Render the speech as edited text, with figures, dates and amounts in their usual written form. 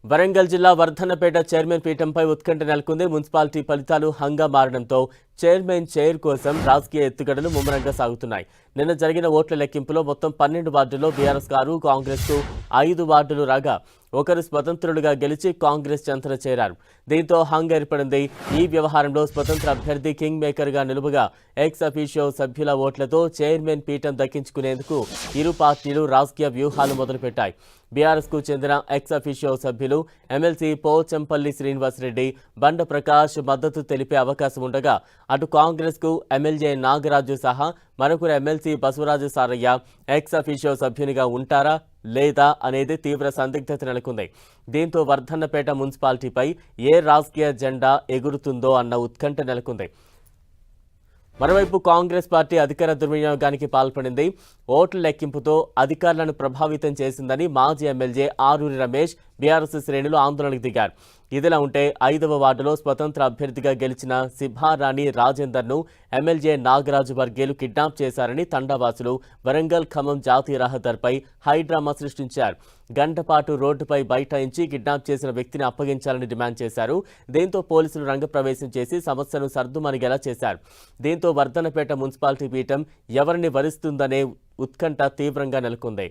వరంగల్ జిల్లా వర్ధన్నపేట చైర్మన్ పీఠంపై ఉత్కంఠ నెలకొంది. మున్సిపాలిటీ ఫలితాలు హంగా మారడంతో చైర్మన్ చైర్ కోసం రాజకీయ ఎత్తుగడలు ముమ్మరంగా సాగుతున్నాయి. నిన్న జరిగిన ఓట్ల లెక్కింపులో మొత్తం 12 వార్డుల్లో బీఆర్ఎస్ గారు కాంగ్రెస్కు 5 వార్డులు రాగా ఒకరు స్వతంత్రులుగా గెలిచి కాంగ్రెస్ చెంతన చేరారు. దీంతో హంగ్ ఏర్పడింది. ఈ వ్యవహారంలో స్వతంత్ర అభ్యర్థి కింగ్ మేకర్గా నిలువగా ఎక్స్ అఫీషియో సభ్యుల ఓట్లతో చైర్మన్ పీఠం దక్కించుకునేందుకు ఇరు పార్టీలు రాజకీయ వ్యూహాలు మొదలుపెట్టాయి. బీఆర్ఎస్కు చెందిన ఎక్స్ అఫీషియో సభ్యులు ఎమ్మెల్సీ పోచంపల్లి శ్రీనివాసరెడ్డి, బండ ప్రకాష్ మద్దతు తెలిపే అవకాశం ఉండగా అటు కాంగ్రెస్కు ఎమ్మెల్యే నాగరాజు సహా మరొకరు MLC Basavaraju Sarayya ex officio సభ్యునిగా ఉంటారా లేదా అనేది తీవ్ర సందిగ్ధత నెలకొంది. దీంతో వర్ధన్నపేట మున్సిపాలిటీపై ఏ రాజకీయ జెండా ఎగురుతుందో అన్న ఉత్కంఠ నెలకొంది. మరోవైపు కాంగ్రెస్ పార్టీ అధికార దుర్వినియోగానికి పాల్పడింది. ఓట్ల లెక్కింపుతో అధికారులను ప్రభావితం చేసిందని మాజీ ఎమ్మెల్యే ఆరూరి రమేష్ బీఆర్ఎస్ శ్రేణులు ఆందోళనకు దిగారు. ఇదిలా ఉంటే 5వ వార్డులో స్వతంత్ర అభ్యర్థిగా గెలిచిన సిభారాణి రాజేందర్ను ఎమ్మెల్యే నాగరాజు వర్గేలు కిడ్నాప్ చేశారని తండావాసులు వరంగల్ ఖమ్మం జాతీయ రహదారిపై హైడ్రామా సృష్టించారు. గంటపాటు రోడ్డుపై బైఠాయించి కిడ్నాప్ చేసిన వ్యక్తిని అప్పగించాలని డిమాండ్ చేశారు. దీంతో పోలీసులు రంగప్రవేశం చేసి సమస్యను సర్దుమణిగేలా చేశారు. దీంతో వర్ధన్నపేట మున్సిపాలిటీ పీఠం ఎవరిని వరిస్తుందనే ఉత్కంఠ తీవ్రంగా నెలకొంది.